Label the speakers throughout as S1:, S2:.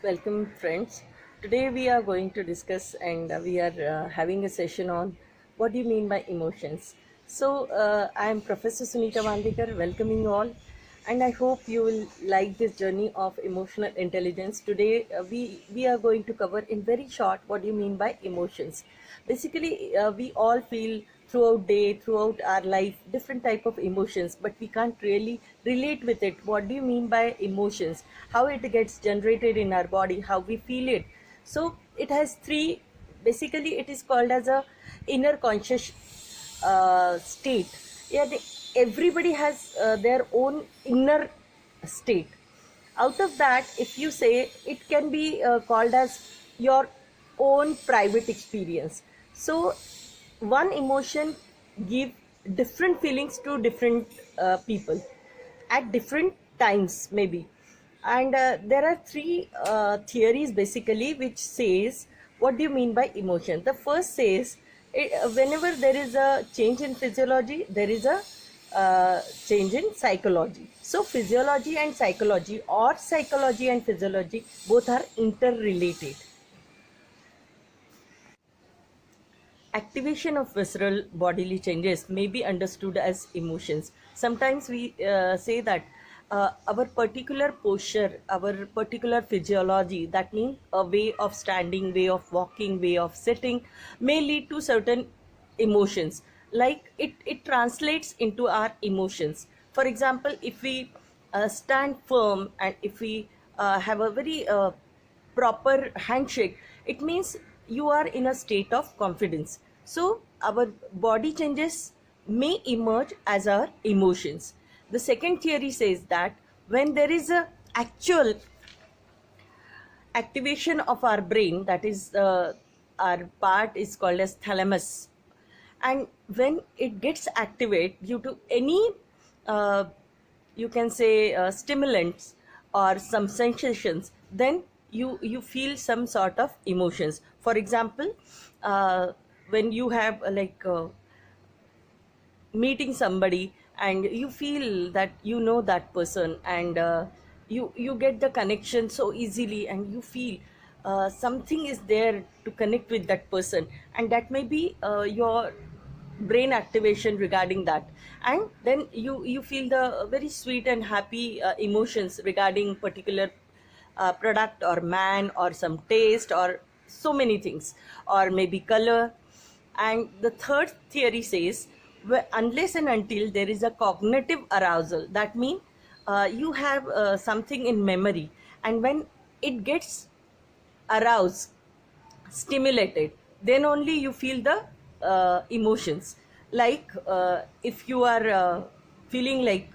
S1: Welcome, friends. Today we are going to discuss and we are having a session on what do you mean by emotions. I am Professor Sunita Vandekar, welcoming you all, and I hope you will like this journey of emotional intelligence. Today we are going to cover in very short what do you mean by emotions. Basically, we all feel throughout our life different type of emotions, but we can't really relate with it. What do you mean by emotions? How it gets generated in our body, how we feel it. So it has three. Basically, it is called as a inner conscious state. Yeah, everybody has their own inner state. Out of that, if you say, it can be called as your own private experience. So one emotion give different feelings to different people at different times, maybe. And there are three theories basically which says what do you mean by emotion. The first says whenever there is a change in physiology, there is a change in psychology. So physiology and psychology, or psychology and physiology, both are interrelated. Activation of visceral bodily changes may be understood as emotions. Sometimes we say that our particular posture, our particular physiology, that means a way of standing, way of walking, way of sitting, may lead to certain emotions. Like it translates into our emotions. For example, if we stand firm, and if we have a very proper handshake, it means you are in a state of confidence. So our body changes may emerge as our emotions. The second theory says that when there is a actual activation of our brain, that is our part is called as thalamus, and when it gets activated due to any uh, you can say stimulants or some sensations, then you feel some sort of emotions. For example, when you have meeting somebody and you feel that you know that person, and you get the connection so easily, and you feel something is there to connect with that person, and that may be your brain activation regarding that. And then you feel the very sweet and happy emotions regarding particular product or man or some taste or so many things, or maybe color. And the third theory says, unless and until there is a cognitive arousal, that means you have something in memory, and when it gets aroused, stimulated, then only you feel the emotions. Like if you are feeling like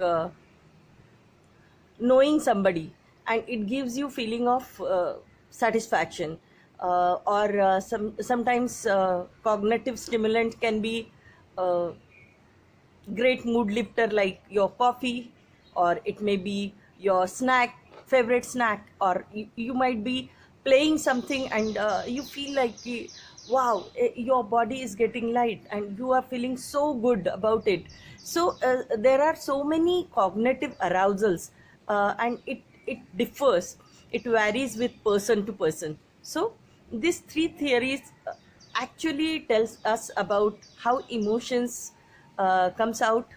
S1: knowing somebody, and it gives you feeling of satisfaction, or sometimes cognitive stimulant can be uh, great mood lifter, like your coffee, or it may be your snack, favorite snack, or you might be playing something, and you feel like wow, your body is getting light and you are feeling so good about it. So there are so many cognitive arousals, and it differs, it varies with person to person. So these three theories actually tells us about how emotions comes out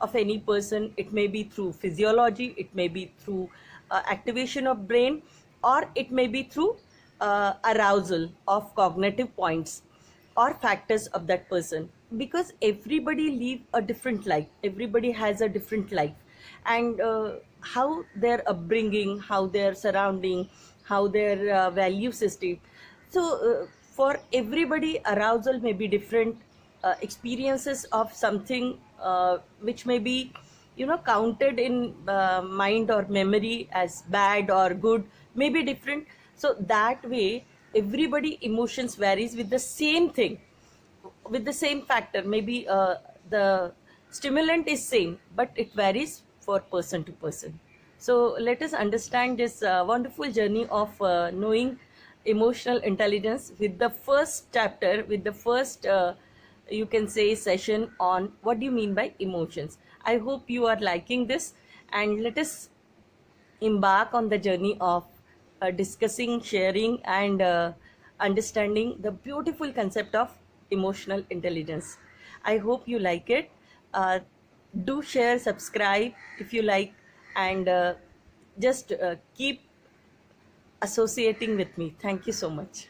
S1: of any person. It may be through physiology, it may be through activation of brain, or it may be through arousal of cognitive points or factors of that person. Because everybody live a different life, everybody has a different life, and how their upbringing, how their surrounding, how their value system. So for everybody, arousal may be different. Experiences of something which may be counted in mind or memory as bad or good may be different. So that way, everybody emotions varies with the same thing, with the same factor. Maybe the stimulant is same, but it varies for person to person. So let us understand this wonderful journey of knowing emotional intelligence with the first chapter, with the first you can say session on what do you mean by emotions. I hope you are liking this, and let us embark on the journey of discussing, sharing, and understanding the beautiful concept of emotional intelligence. I hope you like it. Uh, do share, subscribe if you like, and just keep associating with me. Thank you so much.